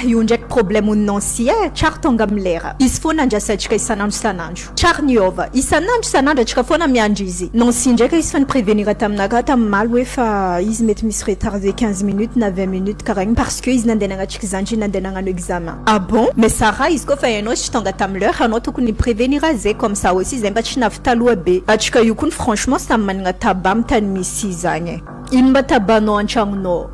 io ndraiky problème Nancy tsara tonga amilera izy foana andrasantsika isanandro tsara niova isanandro atsika foana miandry izy Nancy ndraiky izy fa niprevenira taminaka tamimaly hoe fa izy mety misy retardé 15 minutes na 20 minutes karaha parce que izy nandeha nagnatsika zandry nandeha nagnano examen ah bon mais Sarah izy koa fa ianao tsy tonga tamilera anao tokony prévenir aze comme ça aussi zay mba tsy navy taloha be atsika io koa franchement samy managna taba amin'ny tany misy zagny ino mba tabanao an-tragnonao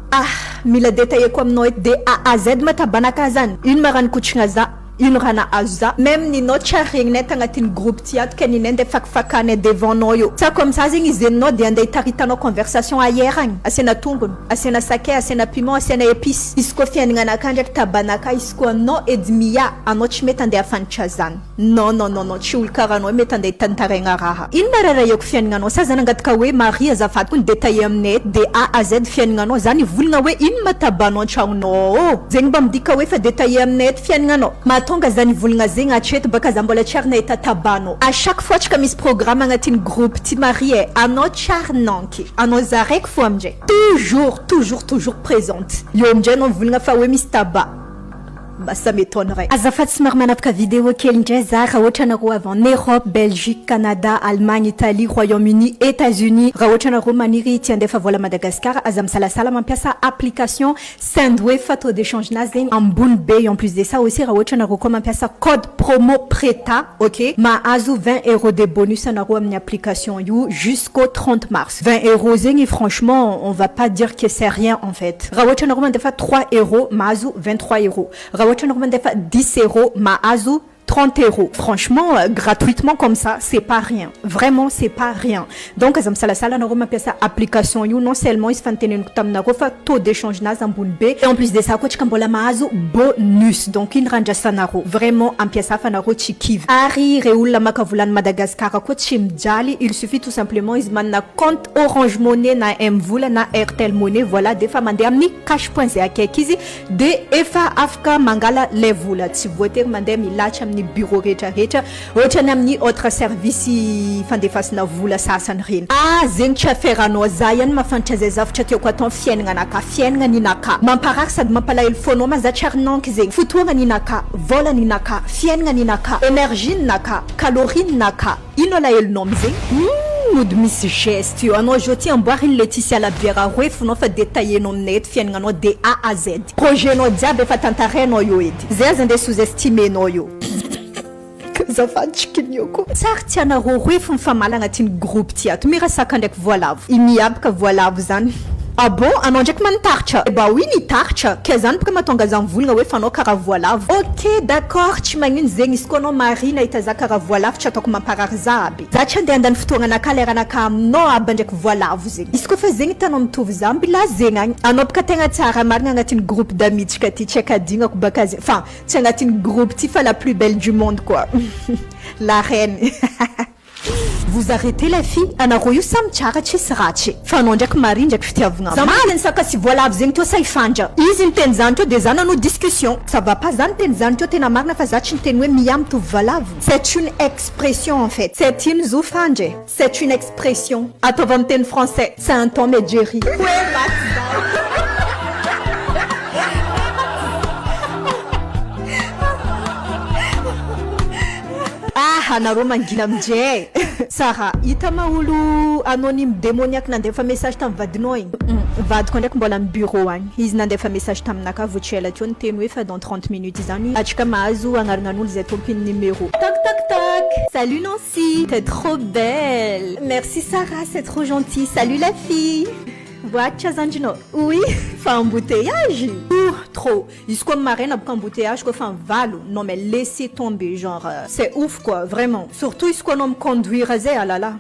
mila détaillé comme nous de A à Z matabanaka zany ino marany kotrigna za ino rana azo za même ninao tsara regninay tagnatin'ny groupe tiato ka ninay nde fakifakana devant nao io sa comme ça zegny izy enao de andeha hitaritanao conversation ailleurs agny asiana tongony asiana sakay asiana piment asiana épice izy koa fiainagnanaka ndraiky tabanaka izy koa anao edy mia anao tsy mety andeha afantatra zany non tsy olo karaha anao mety andeha hitantaregna raha ino mararaheko fiainagnanao sa zany angataka hoe Marie azafady koa ny détaillé aminay de A à Z fiainagnanao zany volagna hoe ino matabanao an-tragnonao zegny mba midika hoe fa détaillé aminay fiainagnanao tonga zany volagna zegny atreto baka za mbola tsara nahita tabano à chaque fois tsika misy programme agnatin'ny groupe ty Marie anao tsara nanky anao za raiky fo amindray toujours présente io amindray anao volagna fa hoe misy taba ça m'étonnerait azafady somary manapaka vidéo kely indray za raha ohatra anareo avant en Europe Belgique Canada Allemagne Italie Royaume-Uni États-Unis raha ohatra anareo maniry tia andefa vola Madagascar aza misalasala mampiasa application Sendwave fa taux d'échange nazy zegny ambony be en plus de ça aussi raha ohatra anareo koa mampiasa code promo PRETA ok mahazo 20 € de bonus anareo amin'ny application io jusqu'au 30 mars 20 € zegny franchement on va pas dire que c'est rien en fait raha ohatra anareo mandefa 3 € mahazo 23 €. Tu as 10 € mahazo 30 €. Franchement, gratuitement comme ça, c'est pas rien. Vraiment, c'est pas rien. Donc, azam sala sala na roma piasa application you non seulement is fantenen kutam na rofa taux d'échange na zambun be et en plus de ça ko tkambola mahazo bonus. Donc, in ranja sanaro. Vraiment, en piasa fa na ro chikiv. Ari reula makavulan Madagascar ko chimjali, il suffit tout simplement is man na compte Orange Money na Mvula na Airtel Money. Voilà, des fois mande amni cash.ca kizi de efa afka mangala levula. Si voter mande mi lacha ni bureau recha otra namni autre service fandefasana vola sasany reny zegny tsy aferanao za ihany mafantatra zay zavatra teo kwa ton fiaignananaka fiaignana ninaka mamparary sady mampalahelo fonao ma za tsarinaonky zegny fotoagna ninaka vola ninaka fiaignana ninaka énergie ninaka calorie ninaka ino alahelonao amizegny mode misy geste io anao jo ty amboariny Laetitia Labiera hoe fonao fa détaillé-nao aminay eto fiaignananao de A à Z projet-nao jiaby efa tantarainao io edy zay aza nde sous-estimenao io zafady tsikinyoko tsara tianareo hoe fa mifamaly agnatin'ny groupe ty ato mirasaka ndraiky voalavo imiabaka voalavo zany ah bon anao ndraiky manitaritra bah oui nitaritra ke zany baka mahatonga zany volagna hoe fanao karaha voalavo ok d'accord tsy magnino zegny izy koa anao Marie nahita za karaha voalavo tsy ataoko mamparary za aby za tsy andeha andany fotoagnanaka leranaka aminao aby ndraiky voalavo zegny izy koa fa zegny hitanao mitovy za mbila zegny agny anao baka tegna tsara marigna agnatin'ny groupe d'amis tsika ty tsy akadignako baka zegny enfin tsy agnatin'ny groupe ty fa la plus belle du monde quoi la reine Vous arrêtez la fille anareo io samy tsara tsisy ratsy fa anao ndraiky Marie ndraiky fitiavagna zamalany saka sy voalavo zegny teo sa ifandra izy niteny zany teo de zany anao discussion ça va pas zany teny zany teo tena marina fa za tsy niteny hoe miha mitovy voalavo c'est une expression en fait c'est une zoufandre c'est une expression ataova amin'ny teny français c'est un ton médjeri anareo mangina amijay Sarah hita maholo anonyme démoniaque nandefa message tamin'ny vadinao igny vadiko ndraiky mbola amin'ny bureau agny izy nandefa message taminaka voatsela teo niteny hoe fa dans 30 minutes zany atsika mahazo agnaranan'olo zay tompiny numéro tac salut Nancy t'es trop belle merci Sarah c'est trop gentil salut la fille Voacha zanjino. Oui, fa embouteillage. Trop. Ici comme marraine après embouteillage quoi fa valo. Non mais laissez tomber genre c'est ouf quoi, vraiment. Surtout ici qu'on me conduire à là là.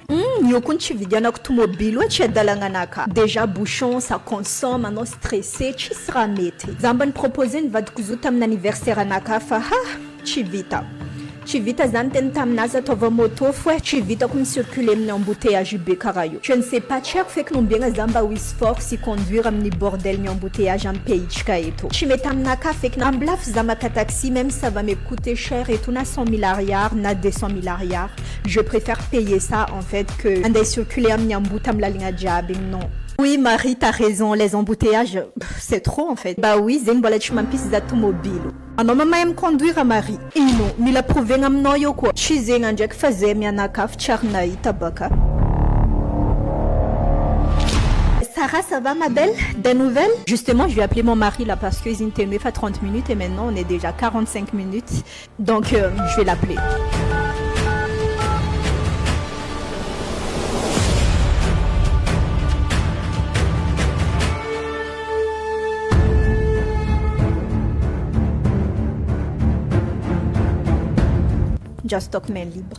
Yo kunchi vidiana automobile ou dalangana. Déjà bouchon, ça consomme, non stressé, tu seras mette. Zamban proposer une va kuzuta mon anniversaire anaka fa ha, chivita. Chivita zanten tamnaza tova moto fouet chivita comme circuler mon embouteillage be karayo. Je ne sais pas cher fait que nous bien zamba wis force y conduire amni bordel ni embouteillage en pays chka et tout. Chimetamna ka fait que n'amblaf zamaka taxi même ça va me coûter cher et tout na 100 000 arrières na 200 000 arrières. Je préfère payer ça en fait que andai circuler amni emboutam la ligne diable non. Oui, Marie, t'as raison. Les embouteillages, c'est trop en fait. Bah oui, zeng bola tu m'ampis d'automobile. Alors maman aime conduire à Marie. Et non, mais la prouvé ngam yo quoi. Tu zeng anjek faisait miana kaf charnaï tabaka. Sarah, ça va ma belle? Des nouvelles? Justement, je vais appeler mon mari là parce qu'ils étaient à 30 minutes et maintenant on est déjà 45 minutes. Donc je vais l'appeler. Just stock main libre.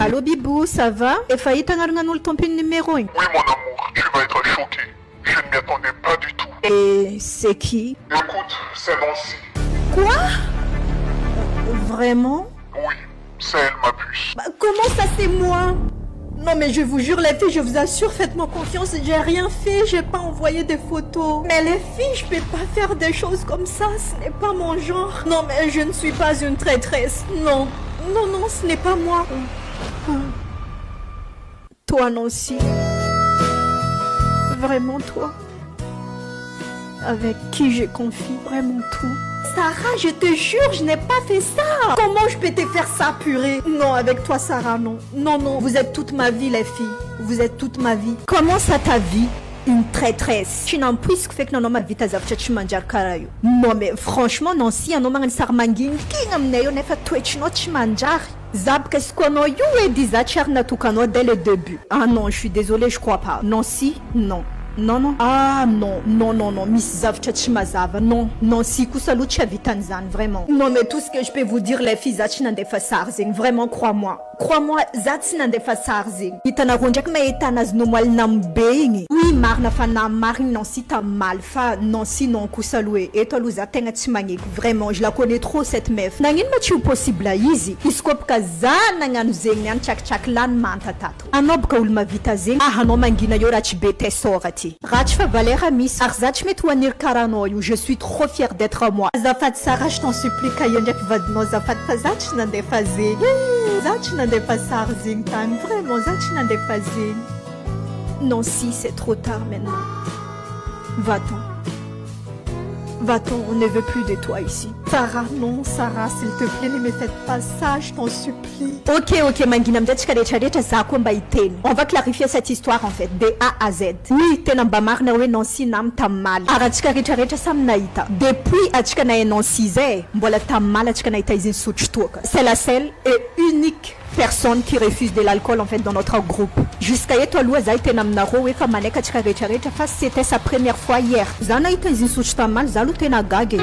Allô Bibou, ça va? Et failli t'en le ton numéro 1. Oui mon amour, tu vas être choqué. Je ne m'y attendais pas du tout. Et c'est qui? Écoute, c'est Nancy. Quoi? Vraiment? Oui, c'est elle ma puce. Bah, comment ça c'est moi? Non mais je vous jure les filles, je vous assure, faites-moi confiance, j'ai rien fait, j'ai pas envoyé des photos. Mais les filles, je peux pas faire des choses comme ça, ce n'est pas mon genre. Non mais je ne suis pas une traîtresse, non. Non, non, ce n'est pas moi. Toi Nancy. Vraiment toi. Avec qui je confie vraiment tout. Sarah, je te jure, je n'ai pas fait ça. Comment je peux te faire ça, purée? Non, avec toi, Sarah, non. Non, non, vous êtes toute ma vie, les filles. Vous êtes toute ma vie. Comment ça, ta vie? Une traîtresse. Tu n'en puisses que fait que non, ma vie, t'as tu manges carayo. Non, mais franchement, non, si un homme a un sarmangin, qui n'a pas fait twitch, non, tu manges. Zab, qu'est-ce qu'on a eu et des achats tukano dès le début. Ah non, je suis désolée, je crois pas. Non, si, non. Non, non. Ah, non, non, non, non. Miss Zav Tchachimazava. Non, non, si Koussalou Tchavitanzan, vraiment. Non, mais tout ce que je peux vous dire, les filles, Zachinan de Fassarzing. Vraiment, crois-moi. Crois-moi, Zachinan de Fassarzing. Itana Ronjak, mais Itanas Nomal Nambeing. Oui, Marna Fana Marine, non, si t'as mal, fa, non, si non, Koussaloué. Et toi, Louza Tengatimangik. Vraiment, je la connais trop, cette meuf. Nangin Mathieu possible, easy. Iskop Kazan, Nangan Zengan, Chak Lan Mantatato. Anob Kaulma Vitazing. Ah, non, Mangina Yorach Bete Sorati. Rachfa Valera Miss Arzach Metouanir Karanoyou, je suis trop fière d'être moi. Zafat Sarah, je t'en supplie, Kayonek Vadno, Zafat Fazach Nandefazé. Zach Nandefazing, vraiment, Zach Nandefazing. Non, si, c'est trop tard maintenant. Va-t'en. Va-t'en, on ne veut plus de toi ici. Sarah, non, Sarah, s'il te plaît, ne me faites pas ça, je t'en supplie. Ok, Manginam, on va clarifier cette histoire en fait, de A à Z. Oui, tenambamar nawe non si nam tamal. Arachkarichareta sam naïta. Depuis achkanae non sise, voilà tamal achkanaïta izin souchtoka. C'est la seule et unique personne qui refuse de l'alcool en fait dans notre groupe. Jusqu'à Yetolou Zaitenam Naro et Famanek achkarichareta face, c'était sa première fois hier. Zanaïta izin souchtamal, zalutena gage.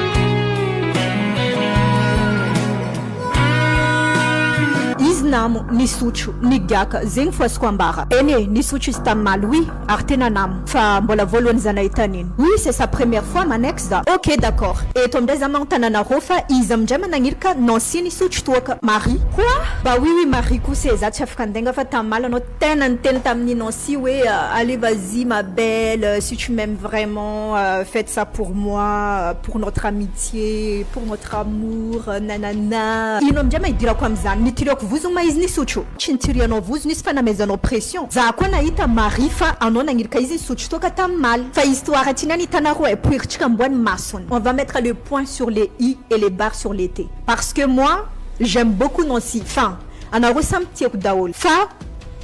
Nam ni suchu ni gaka zeng fwas kwambara ene ni suchu stamal oui artena nam fa mbola volon zanaitanin. Oui, c'est sa première fois manexa. OK, d'accord. Et tom des amantana na rofa izam jama nangirka non si ni suchu toka Marie. Quoi? Bah oui Marie ku c'est za chafkandenga fa tamal no tenan tentam ni non si oui allez vas-y ma belle, si tu m'aimes vraiment faites ça pour moi, pour notre amitié, pour notre amour, nanana. Inom jama idira kwa mzani ni tirok vous izni suchu chintiriano vous nis fa na mezano pression za kwa naita marifa anona ngirka izni suchu toka tamal fa histoire tinani tanaro et puis chikambwan mason. On va mettre le point sur les i et les barres sur les t parce que moi j'aime beaucoup Nancy. Enfin ana resam tiek daol fa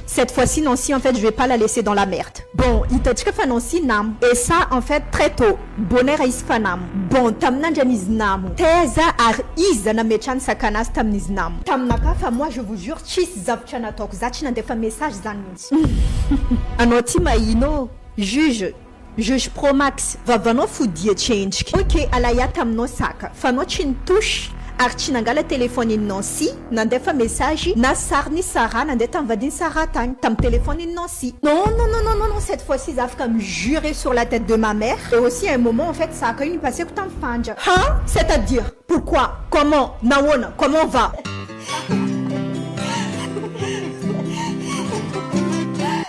cette fois-ci Nancy en fait je vais pas la laisser dans la merde. Bon itachka fa Nancy nam et ça en fait très tôt bonheur isfanam bon tamna janiznam teza ar izana mechan sakanas tamniznam tamnaka fa moi je vous jure chis zapchana tok zachina de fa message zanins. Anoti maino juge Pro Max va vano foudie change. OK alaya tamno saka fa no chin touche Archinangala téléphone Nancy, nandefa message, na sarni Sarah, nandeta vadin Sarah tang, tam téléphone Nancy. Non, cette fois-ci, Zaf comme juré sur la tête de ma mère. Et aussi, à un moment, en fait, ça a quand même passé que t'en fanja. Hein? C'est-à-dire, pourquoi? Comment? Nawona, comment va?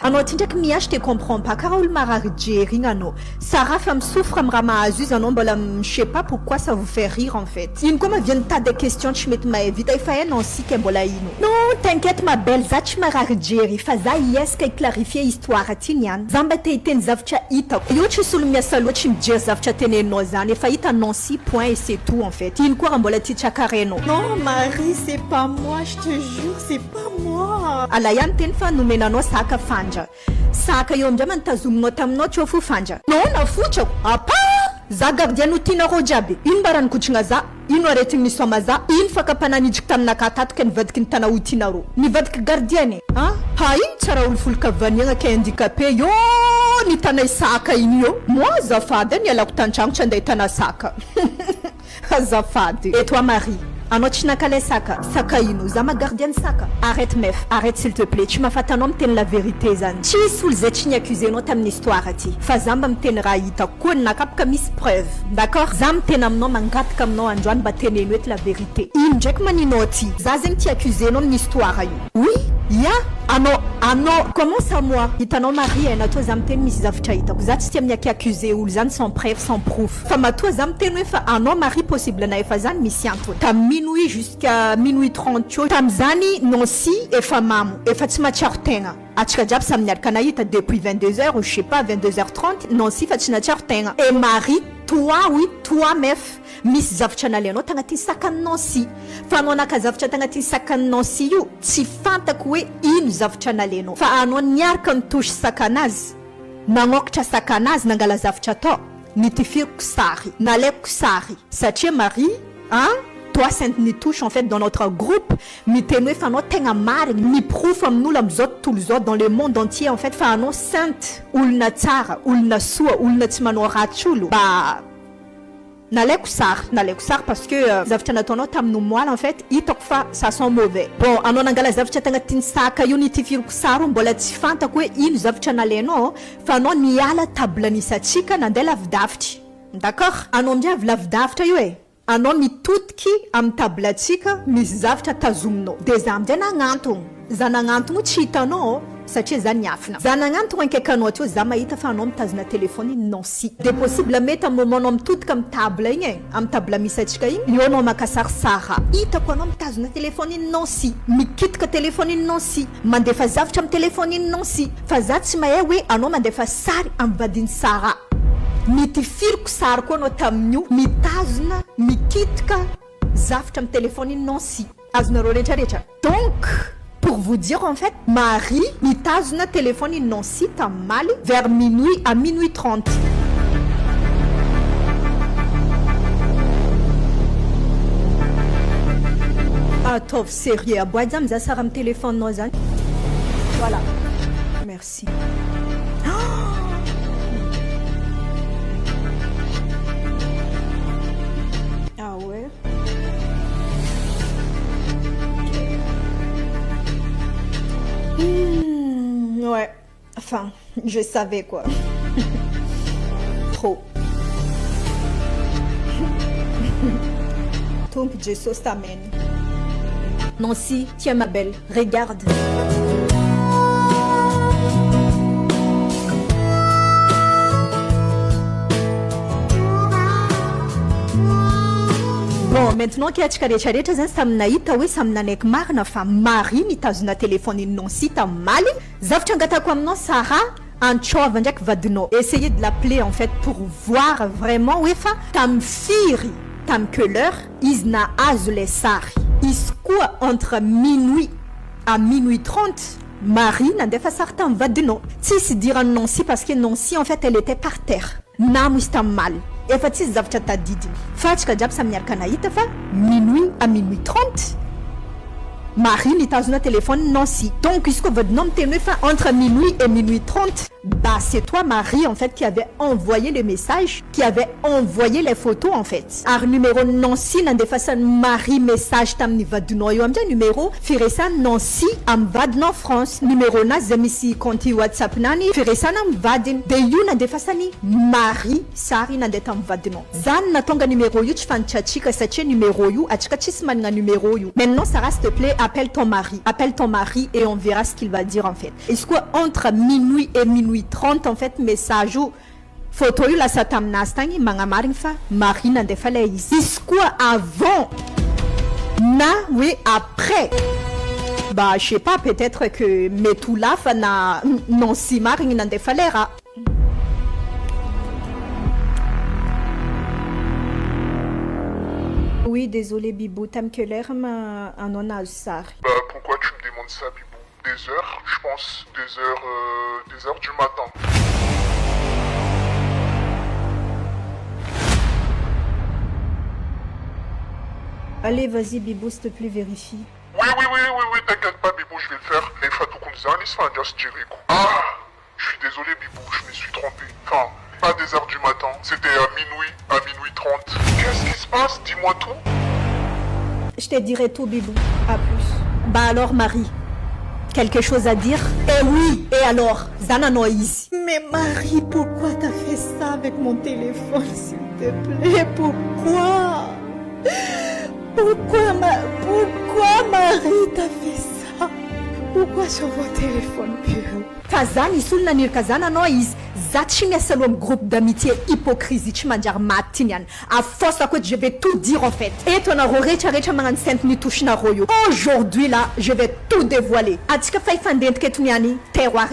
anao ty ndraiky miazy te comprends pas karaha olo marary jery igny anao Sarah fa misouffre amy raha mahazo izy anao mbola je sais pas pourquoi ça vous fait rire en fait ino koa ma vient tas de questions tsy mety mahavita efa hainao sika mbola ino non t'inquiète ma belle za tsy marary jery fa za iesaka iclarifier histoire ty niany za mba te hiteny zavatra hitako io tsisy olo miasa loatra mijery zavatra teneninao zany efa hita Nancy point et c'est tout en fait ino koa raha mbola ty tsakarenao non Marie c'est pas moi je te jure c'est pas moi ala ihany teny fa nomenanao saka fanja saka eo amindray manitazominao taminao tsy fo fanja non nafotrako apa za gardien no tianareo jiaby ino mba raha nikotrana za ino aretigny nisoma za ino fakapananidriky taminaka tato ka nivadiky ny tana ho tianareo nivadiky gardienne ha ino tsara olo folika vaniagna ka handicapé yo nitanay saka iny io moi zafady nialako tantragno tsy andeha hitana saka azafady et toi Marie anao tsy nakale saka ino za ma gardienne saka arrête mef arrête s'il te plaît tsy mahafatanao miteny la vérité zany tsisy olo zay tsy niacusenao tamin'ny histoire ty fa za mba miteny raha hitako koa nakapaka misy preuve d'accord za miteny aminao mangataka aminao androany mba teneno eto la vérité ino ndraiky maninao ty za zegny ty accusenao amin'ny histoire io oui ya anao comment ça moi hitanao Marie aina toa za miteny misy zavatra hitako za tsy tia miaky accusé olo zany sans preuve sans proof fa matoa za miteny hoe fa anao Marie possible na efa zany misy antony ta minuit jusqu'à minuit 30 tam'zany Nancy efa mamo efa tsy matsiaro tegna atsika jiaby samy niaraka nahita depuis 22h ou je sais pas 22h30 Nancy fa tsy natsiaro tegna et Marie toi oui toi mef misy zavatra naleanao tagnatin'ny sakany Nancy fa anao naka zavatra tagnatin'ny sakany Nancy io tsy fantako hoe ino zavatra naleanao fa anao niaraka nitosy sakanazy nagnokatra sakanazy nangala zavatra atao nitifiriko sary nalaiko sary satria Marie toi sainte ni touche en fait dans notre groupe miteny hoe fa anao tegna marigny miproof amin'olo am'izao tontolo zao dans le monde entier en fait fa anao sainte olona tsara olona soa olona tsy manao ratsy olo ba nalaiko sary parce que zavatra nataonao tamin'ny moile en fait hitako fa ça sent mauvais bon anao nangala zavatra tagnatin'ny saka io nitifiriko sary mbola tsy fantako hoe ino zavatra nalainao fa anao niala table nisatsika nandeha lavidavitra d'accord anao amin'izay avy lavidavitra io anao mitodiky amin'ny tablatsika misy zavatra tazominao de za amin'izay nagnantogno za nagnantogno tsy hitanao satria za niafina za nagnantogno ankaikanao teo za mahita fa anao mitazona telefony iny Nancy de possible mety amin'ny moment anao mitodika amin'ny table igny amin'ny table misy atsika igny io anao maka sarisara hitako anao mitazona telefony iny Nancy mikitika telefony iny Nancy mandefa zavatra amin'ny telefony iny Nancy fa za tsy mahay hoe anao mandefa sary amin'ny vadiny Sara mitifiriko sary koa anao tamin'io mitazona mikitika zavatra amin'ny telefony iny Nancy azonareo rehetrarehetra donc pour vous dire en fait Marie mitazona téléphone iny Nancy tamaly vers minuit à minuit 30 atov sérieux aboady za mizaha sara amin'ny téléphone nao zany voilà merci ah ouais ouais, enfin, je savais quoi. Trop. Donc, Jésus t'amène. Nancy, tiens ma belle, regarde. Bon, maintenant qu'il y a tchikarecharecha zany samy nahita hoe samy nanaiky marina fa Marie nitazona telefony iny Nancy tamaly zavatra angatako aminao Sara antsova ndraiky vadinao essayez de l'appeler en fait pour voir vraiment hoe fa tamy firy tamy quelle heure izy nahazo le sary izy koa entre minuit à minuit 30 Marie nandefa sary tamy vadinao tsisy dirany Nancy parce que Nancy en fait elle était par terre namo izy tamaly efa tsisy zavatra tadidiny fatsika jiaby samy miaraka nahita fa minuit à minuit 30 Marie nitazona telefony Nancy donc izy koa vadinao miteny hoe fa entre minuit et minuit 30 Bah, c'est toi, Marie, en fait, qui avait envoyé le message, qui avait envoyé les photos, en fait. Ar numéro Nancy, n'a de façon Marie message tam ni vadno yo amja numéro firesa Nancy am vadno France numéro na zemisi konti WhatsApp nani firesa nam vadin de you na de façon Marie sari na de tam vadno zan na tonga numéro yu chfanchachika sache numéro yu achika chisman na numéro yu. Maintenant Sarah, s'il te plaît, appelle ton mari et on verra ce qu'il va dire en fait. Est-ce que entre minuit et minuit 30 en fait message ou photo yu la satam nastangi mangamarin fa Marina de fale ici. Est-ce quoi avant na oui après bah je sais pas peut-être que metula fa na non si Marina de falera. Oui désolé Bibou t'aimes que l'air mais on a ça. Bah pourquoi tu me demandes ça Bibou? Des heures, je pense, des heures du matin. Allez, vas-y, Bibou, s'il te plaît, vérifie. Oui, t'inquiète pas, Bibou, je vais le faire. Mais Fatou Kounzan, il se fait un just Jericho. Ah, je suis désolé, Bibou, je me suis trompé. Enfin, pas des heures du matin, c'était à minuit 30. Qu'est-ce qui se passe? Dis-moi tout. Je te dirai tout, Bibou. À plus. Bah alors, Marie, quelque chose à dire? Eh oui, et alors? Zana Noïs. Mais Marie, pourquoi t'as fait ça avec mon téléphone, s'il te plaît? Pourquoi? Pourquoi Marie t'a fait ça? Pourquoi sur votre téléphone pur? Kazani sul nanir Kazana Noïs. Zatchimia salom groupe d'amitié hypocrisie chmanjar matinian. À force à quoi je vais tout dire en fait. Et ton arorecha recha mangan sent ni touchna royo. Aujourd'hui là, je vais tout dévoiler. Atika fay fandent ketuniani terroir.